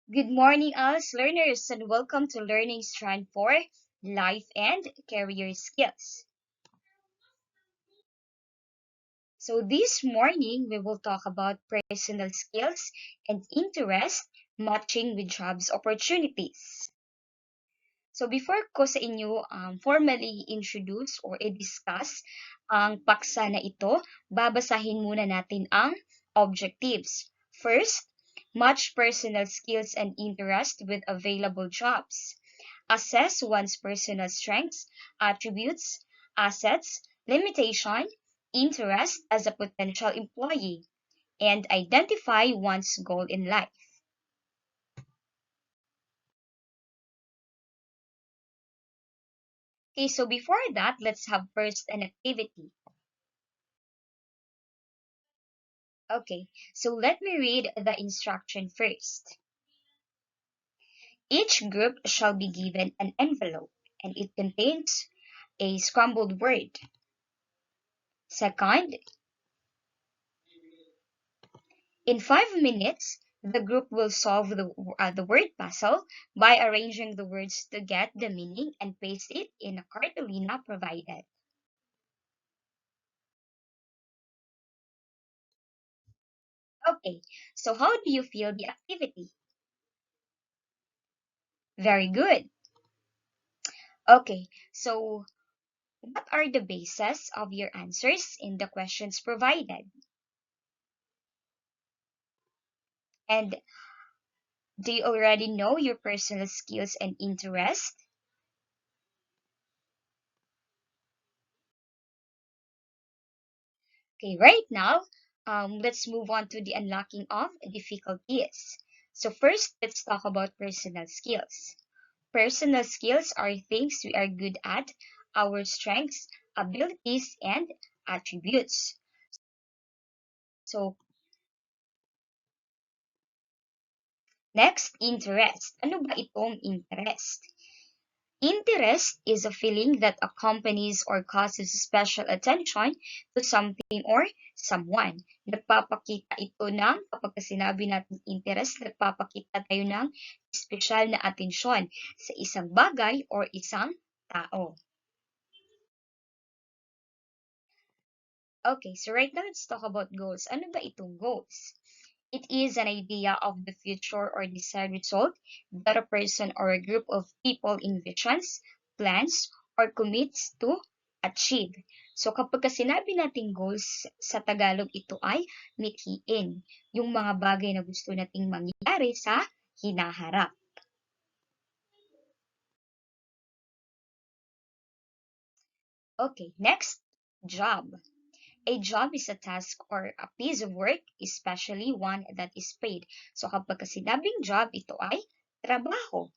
Good morning, us learners, and welcome to Learning Strand 4 Life and Career Skills. So, this morning we will talk about personal skills and interest matching with jobs opportunities. So, before ko sa inyo formally introduce or i-discuss ang paksa na ito, babasahin muna natin ang objectives. First, match personal skills and interest with available jobs. Assess one's personal strengths, attributes, assets, limitation, interest as a potential employee, and identify one's goal in life. Okay, so before that, let's have first an activity. Okay, so let me read the instruction first. Each group shall be given an envelope and it contains a scrambled word. Second, in 5 minutes, the group will solve the word puzzle by arranging the words to get the meaning and paste it in a cartolina provided. Okay, so how do you feel the activity? Very good. Okay, so what are the bases of your answers in the questions provided? And do you already know your personal skills and interests? Okay, right now, let's move on to the unlocking of difficulties. So first, let's talk about personal skills. Personal skills are things we are good at, our strengths, abilities, and attributes. So next, interest. Ano ba itong interest? Interest is a feeling that accompanies or causes special attention to something or someone. Nagpapakita ito ng, kapag sinabi natin interest, nagpapakita tayo ng special na atensyon sa isang bagay or isang tao. Okay, so right now let's talk about goals. Ano ba itong goals? It is an idea of the future or desired result that a person or a group of people envisions, plans, or commits to achieve. So kapag sinabi nating goals, sa Tagalog ito ay mithiin. Yung mga bagay na gusto nating mangyari sa hinaharap. Okay, next, job. A job is a task or a piece of work, especially one that is paid. So kapag sinabing job, ito ay trabaho.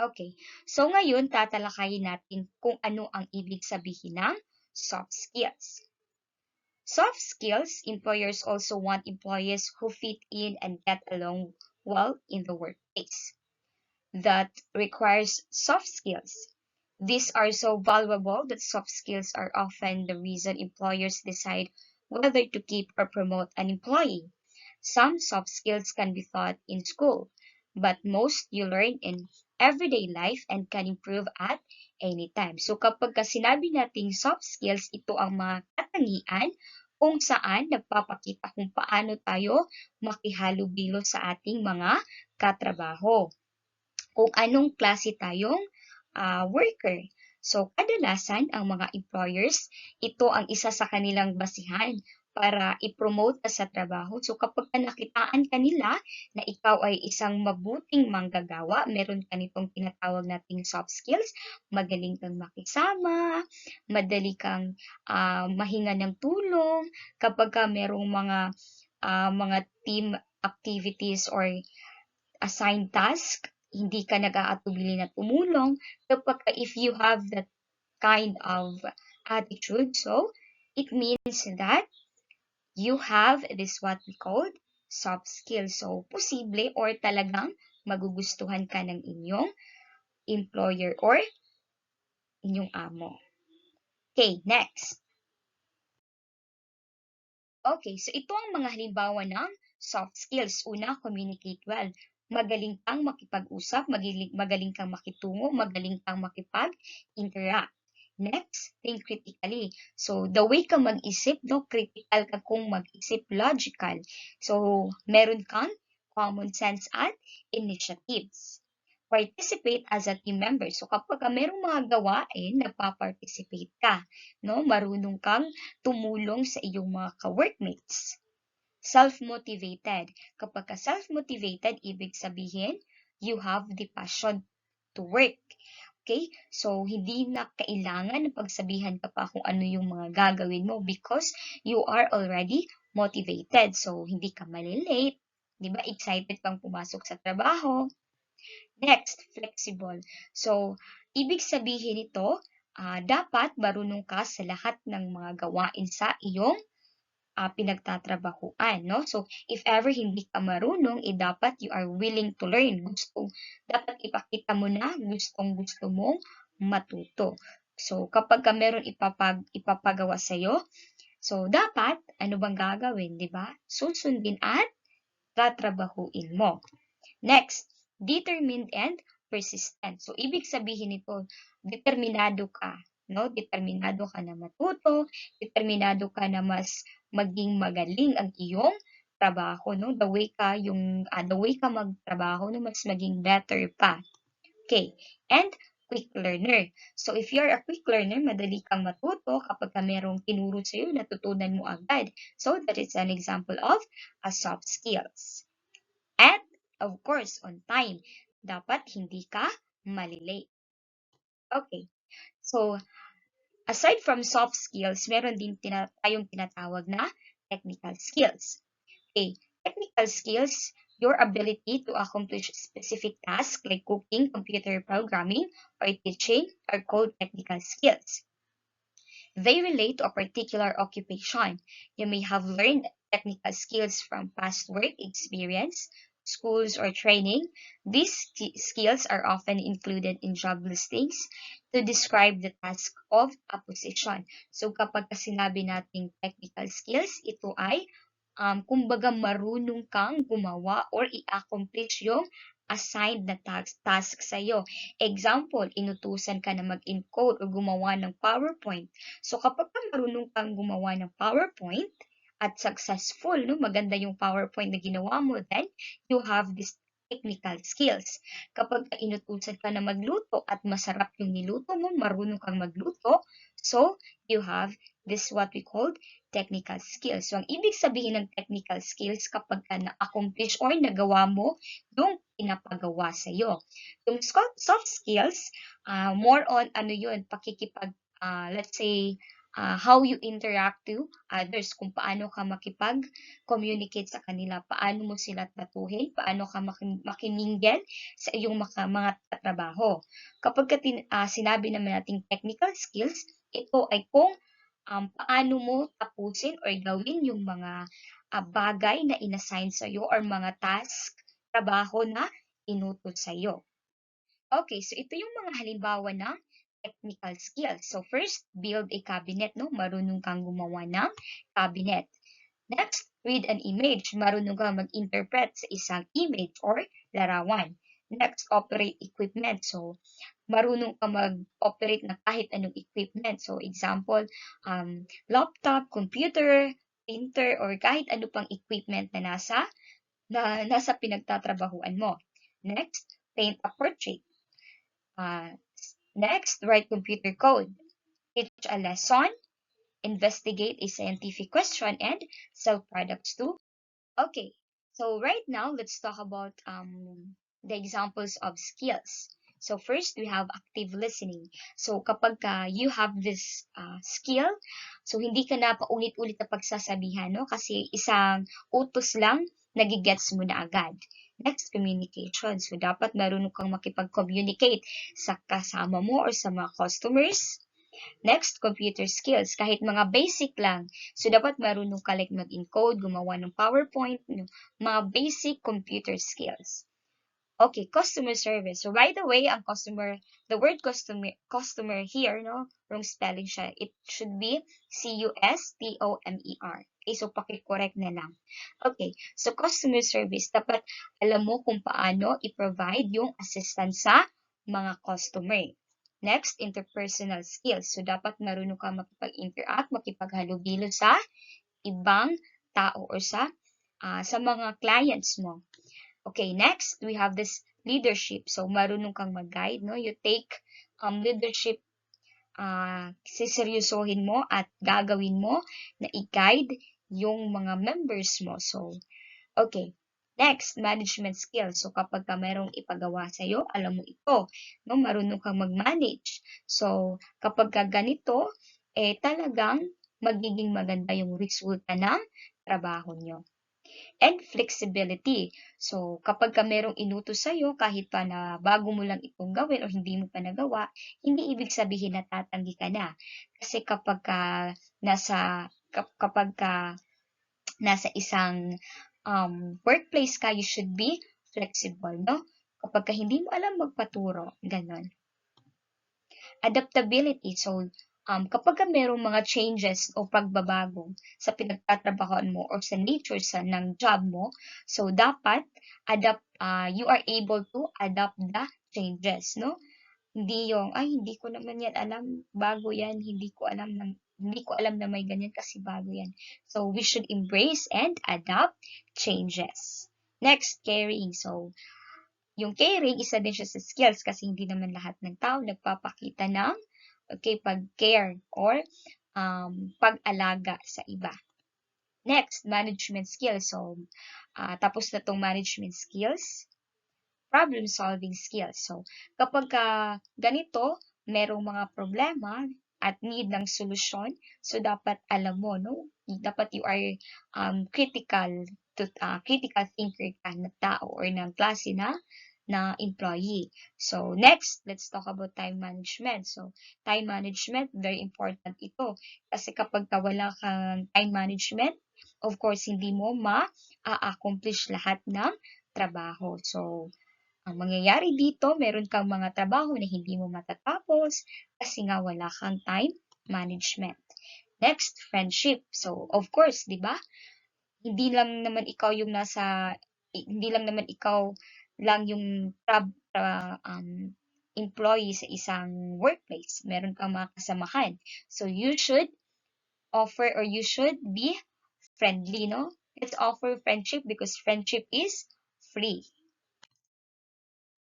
Okay. So ngayon, tatalakayin natin kung ano ang ibig sabihin ng soft skills. Soft skills, employers also want employees who fit in and get along well in the workplace. That requires soft skills. These are so valuable that soft skills are often the reason employers decide whether to keep or promote an employee. Some soft skills can be taught in school, but most you learn in everyday life and can improve at any time. So kapag sinabi nating soft skills, ito ang mga katangian kung saan nagpapakita kung paano tayo makihalubilo sa ating mga katrabaho. Kung anong klase tayong worker. So, kadalasan ang mga employers, ito ang isa sa kanilang basihan para i-promote ka sa trabaho. So, kapag nakitaan kanila na ikaw ay isang mabuting manggagawa, meron ka nitong tinatawag nating soft skills, magaling kang makisama, madali kang mahinga ng tulong, kapag ka merong mga team activities or assigned task, hindi ka nag-aatubili na tumulong kapag if you have that kind of attitude. So, it means that you have this what we call soft skills. So, posible or talagang magugustuhan ka ng inyong employer or inyong amo. Okay, next. Okay, so ito ang mga halimbawa ng soft skills. Una, communicate well. Magaling kang makipag-usap, magaling kang makitungo, magaling kang makipag-interact. Next, think critically. So, the way ka mag-isip, no, critical ka kung mag-isip, logical. So, meron kang common sense at initiatives. Participate as a team member. So, kapag merong mga gawain, nagpa-participate ka. No? Marunong kang tumulong sa iyong mga ka-workmates. Self-motivated. Kapag ka self-motivated, ibig sabihin, you have the passion to work. Okay? So, hindi na kailangan na pagsabihan ka pa kung ano yung mga gagawin mo because you are already motivated. So, hindi ka malilate. Di ba? Excited kang pumasok sa trabaho. Next, flexible. So, ibig sabihin nito, dapat marunong ka sa lahat ng mga gawain sa iyong pinagtatrabahuan, no? So, if ever hindi ka marunong, dapat you are willing to learn. Dapat ipakita mo na gustong-gusto mong matuto. So, kapag ka meron ipapagawa sa'yo, so, dapat, ano bang gagawin, di ba? Susundin at tatrabahuin mo. Next, determined and persistent. So, ibig sabihin nito, determinado ka, no? Determinado ka na matuto, determinado ka na mas maging magaling ang iyong trabaho, no? The way ka magtrabaho, no? Mas maging better pa. Okay. And quick learner. So, if you're a quick learner, madali kang matuto kapag ka merong tinuro sa'yo, natutunan mo agad. So, that is an example of a soft skills. At, of course, on time. Dapat hindi ka malilate. Okay. So, aside from soft skills, meron din tayong tinatawag na technical skills. Okay. Technical skills, your ability to accomplish specific tasks like cooking, computer programming, or teaching are called technical skills. They relate to a particular occupation. You may have learned technical skills from past work experience, schools, or training. These skills are often included in job listings to describe the task of a position. So kapag sinabi nating technical skills, ito ay kumbaga marunong kang gumawa or i-accomplish yung assigned na task sa'yo. Example, inutusan ka na mag-encode o gumawa ng PowerPoint. So, kapag marunong kang gumawa ng PowerPoint at successful, no, maganda yung PowerPoint na ginawa mo, then you have this technical skills. Kapag inutusan ka na magluto at masarap yung niluto mo, marunong kang magluto, so you have this what we call technical skills. So, ang ibig sabihin ng technical skills kapag ka na-accomplish or nagawa mo yung pinapagawa sa iyo. Yung soft skills, more on ano yun, let's say, how you interact to others, kung paano ka makipag-communicate sa kanila, paano mo sila tratuhin, paano ka makimingle sa iyong mga trabaho. Kapag sinabi naman nating technical skills, ito ay kung paano mo tapusin or gawin yung mga bagay na inassign sa iyo or mga task, trabaho na inutos sa iyo. Okay, so ito yung mga halimbawa ng technical skills. So first, build a cabinet, no? Marunong kang gumawa ng cabinet. Next, read an image. Marunong kang mag-interpret sa isang image or larawan. Next, operate equipment. So, marunong ka mag-operate ng kahit anong equipment. So, example, laptop, computer, printer, or kahit ano pang equipment na nasa pinagtatrabahuan mo. Next, paint a portrait. Next, write computer code. Teach a lesson. Investigate a scientific question and sell products too. Okay, so right now, let's talk about the examples of skills. So first, we have active listening. So kapag you have this skill, so hindi ka na paulit-ulit na pagsasabihan, no? Kasi isang utos lang, nagigets mo na agad. Next, communication. So dapat marunong kang makipag-communicate sa kasama mo or sa mga customers. Next, computer skills. Kahit mga basic lang. So, dapat marunong ka like mag-encode, gumawa ng PowerPoint, mga basic computer skills. Okay, customer service. So by the way, the word customer here, no, wrong spelling siya. It should be customer. Okay, so paki-correct na lang. Okay, so customer service, dapat alam mo kung paano i-provide yung assistance sa mga customer. Next, interpersonal skills. So dapat marunong ka makipag-interact, makipaghalubilo sa ibang tao or sa mga clients mo. Okay, next, we have this leadership. So, marunong kang mag-guide, no? You take leadership, siseryosohin mo at gagawin mo na i-guide yung mga members mo. So, okay. Next, management skills. So, kapag ka merong ipagawa sa'yo, alam mo ito, no? Marunong kang mag-manage. So, kapag ka ganito, talagang magiging maganda yung resulta ng trabaho nyo. And flexibility. So, kapag ka merong inutos sa'yo, kahit pa na bago mo lang itong gawin o hindi mo pa nagawa, hindi ibig sabihin na tatanggi ka na. Kasi kapag ka nasa isang workplace ka, you should be flexible, no? Kapag ka hindi mo alam magpaturo, ganon. Adaptability. So, kapag merong mga changes o pagbabago sa pinagtatrabahoan mo or sa nature ng job mo, so dapat you are able to adapt the changes, no? Hindi yung, hindi ko naman yan alam, bago yan, hindi ko alam na may ganyan kasi bago yan. So, we should embrace and adapt changes. Next, caring. So, yung caring, isa din siya sa skills kasi hindi naman lahat ng tao nagpapakita ng pag-care or pag-alaga sa iba. Next, management skills. So, tapos na tong management skills, problem-solving skills. So, kapag ganito, merong mga problema at need ng solusyon, so dapat alam mo, no? Dapat you are critical thinker ka na tao or ng klase na employee. So, next, let's talk about time management. So, time management, very important ito. Kasi kapag wala kang time management, of course, hindi mo ma-accomplish lahat ng trabaho. So, ang mangyayari dito, meron kang mga trabaho na hindi mo matatapos kasi nga wala kang time management. Next, friendship. So, of course, di ba? Hindi lang naman ikaw yung employee sa isang workplace. Meron kang mga kasamahan. So, you should offer or you should be friendly, no? Let's offer friendship because friendship is free.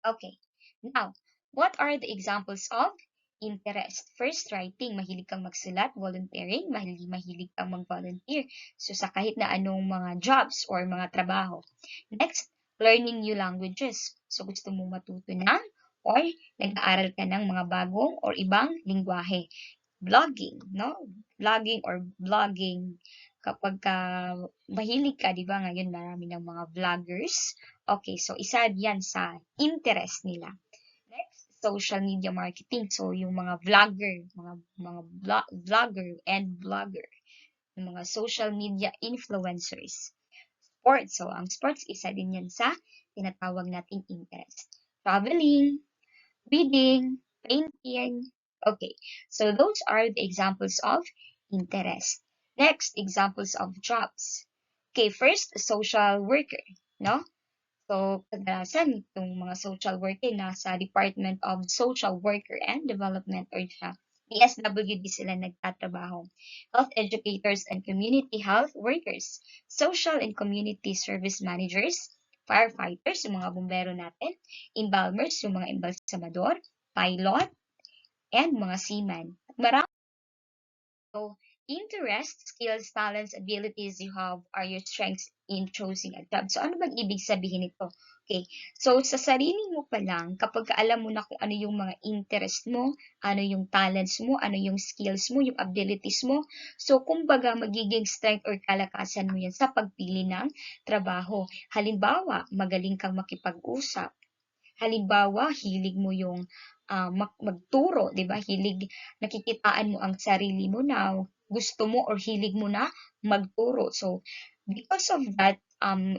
Okay. Now, what are the examples of interest? First, writing. Mahilig kang magsulat. Volunteering. Mahilig kang mag-volunteer. So, sa kahit na anong mga jobs or mga trabaho. Next, learning new languages. So, gusto mong matuto ng or nag-aaral ka ng mga bagong or ibang lingwahe. Blogging, no? Vlogging or blogging. Kapag mahilig ka, di ba, ngayon marami ng mga vloggers. Okay, so isa yan sa interest nila. Next, social media marketing. So, yung mga vlogger, vlogger and blogger, yung mga social media influencers. Sports. So, ang sports, isa din yan sa tinatawag nating interest. Traveling, reading, painting. Okay, so those are the examples of interest. Next, examples of jobs. Okay, first, social worker, no? So, kadalasan itong mga social worker nasa Department of Social Worker and Development or siya. DSWD sila nagtatrabaho. Health educators and community health workers. Social and community service managers. Firefighters, yung mga bumbero natin. Embalmers, yung mga embalsamador. Pilot, and mga seaman. Marami. So, interest, skills, talents, abilities you have are your strengths in choosing a job. So, ano bang ibig sabihin nito? Okay. So, sa sarili mo pa lang, kapag alam mo na kung ano yung mga interest mo, ano yung talents mo, ano yung skills mo, yung abilities mo, so, kumbaga, magiging strength or kalakasan mo yan sa pagpili ng trabaho. Halimbawa, magaling kang makipag-usap. Halimbawa, hilig mo yung magturo, 'di ba? Nakikitaan mo ang sarili mo na gusto mo or hilig mo na magturo. So, because of that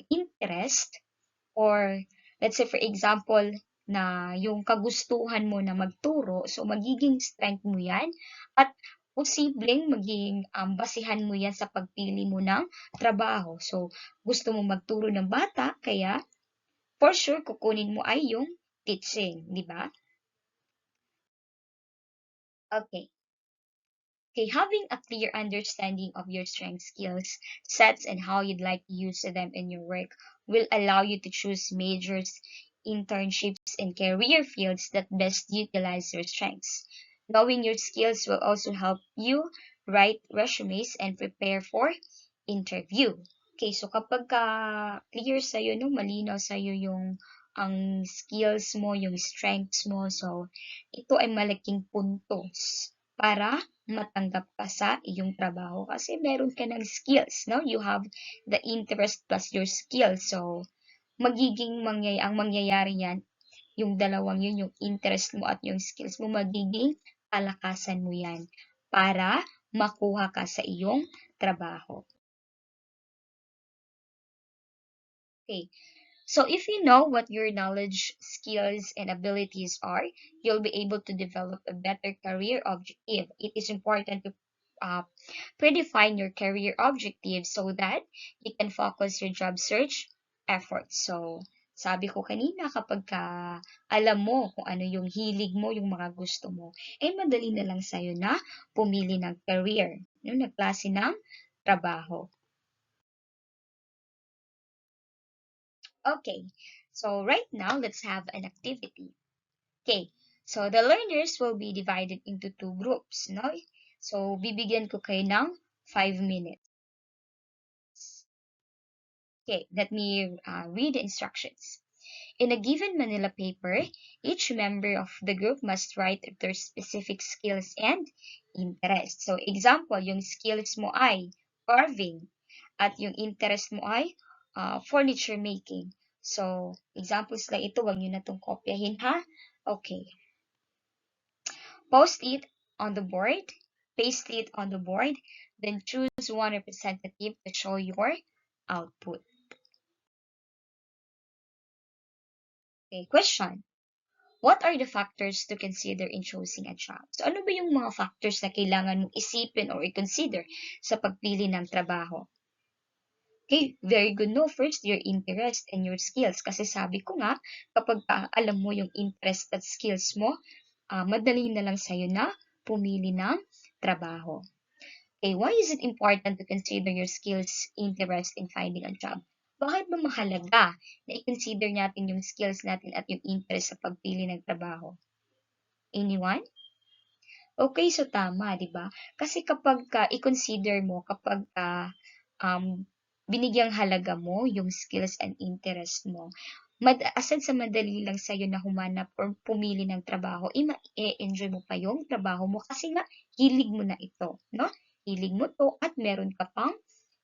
interest or let's say for example, na yung kagustuhan mo na magturo, so magiging strength mo yan at posibleng maging basihan mo yan sa pagpili mo ng trabaho. So, gusto mo magturo ng bata, kaya for sure kukunin mo ay yung teaching, di ba? Okay. Okay, having a clear understanding of your strength skills, sets, and how you'd like to use them in your work will allow you to choose majors, internships, and career fields that best utilize your strengths. Knowing your skills will also help you write resumes and prepare for interview. Okay, so kapag clear sa'yo, no, malinaw sa'yo yung ang skills mo, yung strengths mo, so ito ay malaking puntos para matanggap ka sa iyong trabaho kasi meron ka ng skills, no? You have the interest plus your skills. So, ang mangyayari yan, yung dalawang yun, yung interest mo at yung skills mo, magiging palakasan mo yan para makuha ka sa iyong trabaho. Okay. So if you know what your knowledge, skills, and abilities are, you'll be able to develop a better career objective. It is important to uh, predefine your career objective so that you can focus your job search efforts. So, sabi ko kanina, kapag alam mo kung ano yung hilig mo, yung mga gusto mo, eh madali na lang sa'yo na pumili ng career, yung na klase ng trabaho. Okay, so right now, let's have an activity. Okay, so the learners will be divided into two groups, no? So, bibigyan ko kayo ng 5 minutes. Okay, let me read the instructions. In a given Manila paper, each member of the group must write their specific skills and interests. So, example, yung skills mo ay carving at yung interest mo ay furniture making. So, examples lang ito, wag nyo na itong kopyahin ha. Okay. Post it on the board, paste it on the board, then choose one representative to show your output. Okay, question. What are the factors to consider in choosing a job? So, ano ba yung mga factors na kailangan mong isipin or i-consider sa pagpili ng trabaho? Okay, very good. No, first, your interest and your skills. Kasi sabi ko nga, kapag alam mo yung interest at skills mo, madali na lang sa'yo na pumili ng trabaho. Okay, why is it important to consider your skills, interest in finding a job? Bakit ba mahalaga na i-consider natin yung skills natin at yung interest sa pagpili ng trabaho? Anyone? Okay, so tama, di ba? Kasi kapag i-consider mo, kapag um, binigyang halaga mo yung skills and interest mo, aside sa madali lang sa'yo na humanap or pumili ng trabaho, i-enjoy mo pa yung trabaho mo kasi nga, hilig mo na ito, no? Hilig mo to at meron ka pang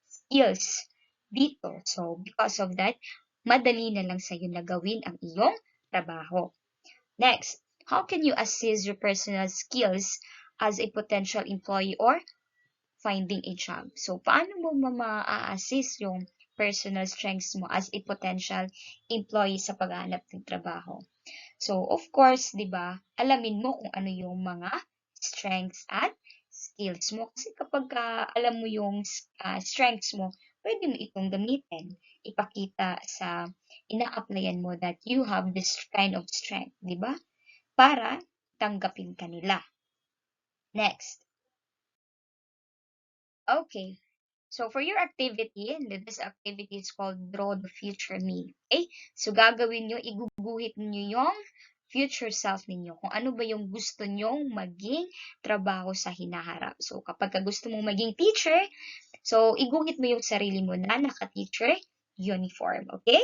skills dito. So, because of that, madali na lang sa'yo na gawin ang iyong trabaho. Next, how can you assess your personal skills as a potential employee or finding a job? So, paano mo ma-assess yung personal strengths mo as a potential employee sa paghahanap ng trabaho? So, of course, di ba, alamin mo kung ano yung mga strengths at skills mo. Kasi kapag alam mo yung strengths mo, pwede mo itong gamitin. Ipakita sa ina-applyan mo that you have this kind of strength, di ba? Para tanggapin ka nila. Next. Okay. So, for your activity, this activity is called Draw the Future Me. Okay? So, gagawin nyo, iguguhit nyo yung future self ninyo. Kung ano ba yung gusto nyong maging trabaho sa hinaharap. So, kapag gusto mong maging teacher, so, iguhit mo yung sarili mo na naka-teacher uniform. Okay?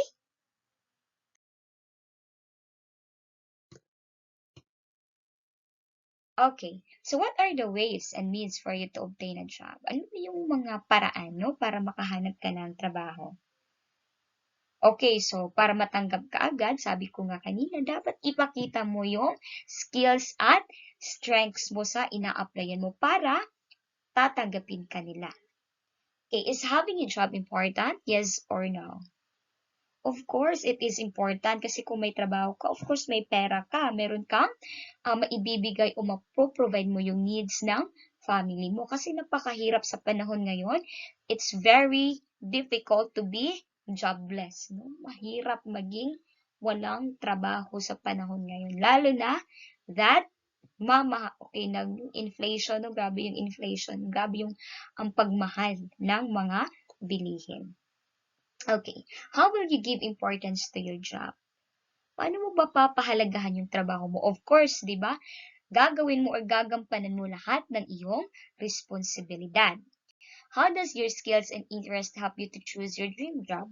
Okay. So, what are the ways and means for you to obtain a job? Ano ba yung mga paraan, no, para makahanap ka ng trabaho? Okay, so para matanggap ka agad, sabi ko nga kanina, dapat ipakita mo yung skills at strengths mo sa ina-applyan mo para tatanggapin ka nila. Okay, is having a job important? Yes or no? Of course, it is important kasi kung may trabaho ka, of course may pera ka, meron kang maibibigay o mapro-provide mo yung needs ng family mo. Kasi napakahirap sa panahon ngayon. It's very difficult to be jobless. No? Mahirap maging walang trabaho sa panahon ngayon. Lalo na that okay, nag-inflation, no? Grabe yung inflation, grabe yung ang pagmahal ng mga bilihin. Okay, how will you give importance to your job? Paano mo ba papahalagahan yung trabaho mo? Of course, di ba? Gagawin mo or gagampanan mo lahat ng iyong responsibilidad. How does your skills and interest help you to choose your dream job?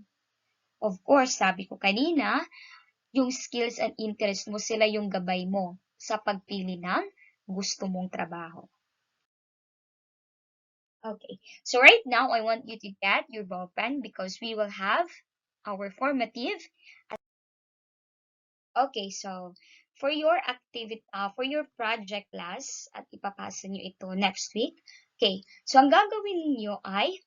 Of course, sabi ko kanina, yung skills and interest mo, sila yung gabay mo sa pagpili ng gusto mong trabaho. Okay, so right now, I want you to get your ball pen because we will have our formative. Okay, so for your for your project class, at ipapasa nyo ito next week. Okay, so ang gagawin niyo ay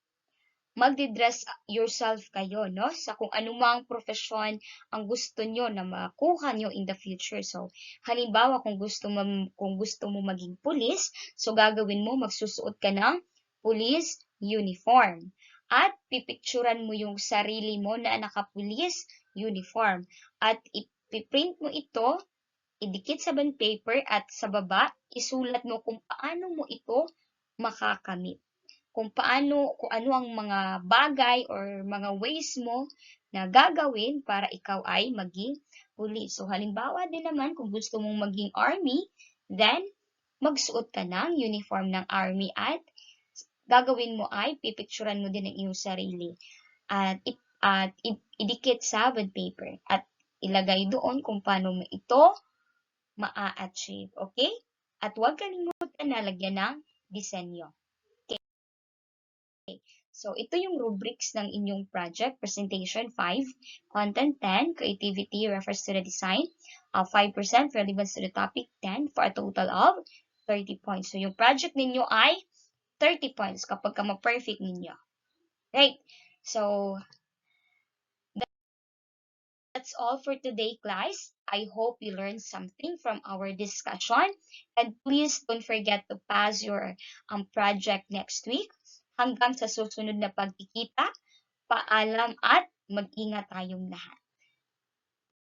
magdi-dress yourself kayo, no? Sa kung anumang profesyon ang gusto nyo na makuha nyo in the future. So, halimbawa, kung gusto mo maging police, so gagawin mo, magsusuot ka ng police uniform. At pipicturan mo yung sarili mo na naka-police uniform. At ipiprint mo ito, idikit sa bond paper at sa baba, isulat mo kung paano mo ito makakamit. Kung ano ang mga bagay or mga ways mo na gagawin para ikaw ay maging police. So, halimbawa din naman, kung gusto mong maging army, then, magsuot ka ng uniform ng army at gagawin mo ay pipicturan mo din ang iyong sarili at, idikit sa bond paper at ilagay doon kung paano mo ito ma-achieve. Okay? At huwag kalimutan na lagyan ng disenyo. So, ito yung rubrics ng inyong project. Presentation 5, content 10, creativity refers to the design, 5% relevance to the topic 10 for a total of 30 points. So, yung project ninyo ay 30 points kapag ma-perfect ninyo. Right? So, that's all for today, class. I hope you learned something from our discussion. And please don't forget to pass your project next week. Hanggang sa susunod na pagkikita, paalam at mag-ingat tayong lahat.